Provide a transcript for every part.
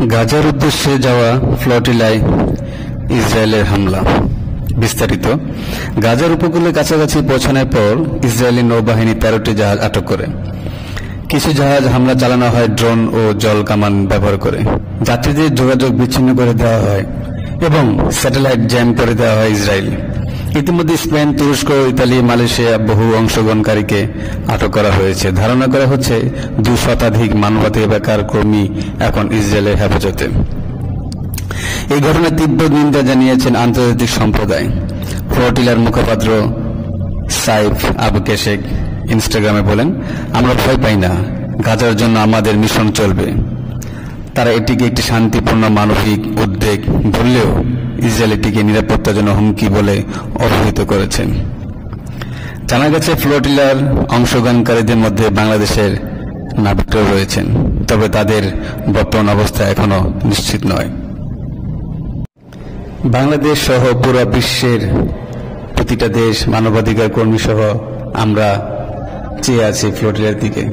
গাজার উদ্দেশ্যে যাওয়া ফ্লোটিলায় ইসরায়েলের হামলা। বিস্তারিত। গাজার উপকূলের কাছাকাছি পৌঁছানোর পর ইসরায়েলি নৌবাহিনী 13টি জাহাজ আটক করে। কিছু জাহাজ হামলা চালানো হয় ড্রোন ও জল কামান ব্যবহার করে। যাত্রীদের যোগাযোগ বিচ্ছিন্ন করে দেওয়া হয় এবং স্যাটেলাইট জ্যাম করে দেওয়া হয় ইসরায়েল। ইতিমধ্যে স্পেন, তুরস্ক, ইতালি, মালয়েশিয়া বহু অংশগ্রহণকারীকে আটক করা হয়েছে। ধারণা করা হচ্ছে 2 শতাধিক মানবাধিকার কর্মী এখন ইসরায়েলের হেফাজতে। এই ঘটনার তীব্র নিন্দা জানিয়েছেন আন্তর্জাতিক সম্প্রদায়। ফ্লোটিলার মুখপাত্র সাইফ আবু কেশেক ইনস্টাগ্রামে বলেন, আমরা ভয় পাই না, গাজার জন্য আমাদের মিশন চলবে। তারা এটিকে একটি শান্তিপূর্ণ মানবিক উদ্বেগ বললেও ইসরায়েল এটিকে নিরাপত্তার জন্য হুমকি বলে অভিহিত করেছেন। জানা গেছে ফ্লোটিলার অংশগ্রহণকারীদের মধ্যে বাংলাদেশের নাবিকরাও রয়েছেন, তবে তাদের বর্তমান অবস্থা এখনো নিশ্চিত নয়। বাংলাদেশ সহ পুরো বিশ্বের প্রতিটা দেশ, মানবাধিকার কর্মী সহ আমরা চেয়ে আছি ফ্লোটিলার দিকে।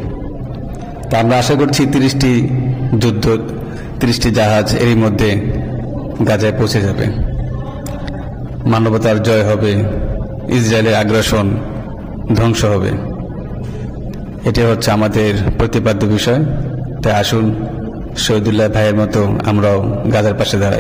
তা আমরা আশা করছি 30টি জাহাজ এরই মধ্যে গাজায় পৌঁছে যাবে। মানবতার জয় হবে, ইসরায়েলের আগ্রাসন ধ্বংস হবে। এটি হচ্ছে আমাদের প্রতিপাদ্য বিষয়। তাই আসুন শহীদুল্লাহ ভাইয়ের মতো আমরাও গাজার পাশে দাঁড়াই।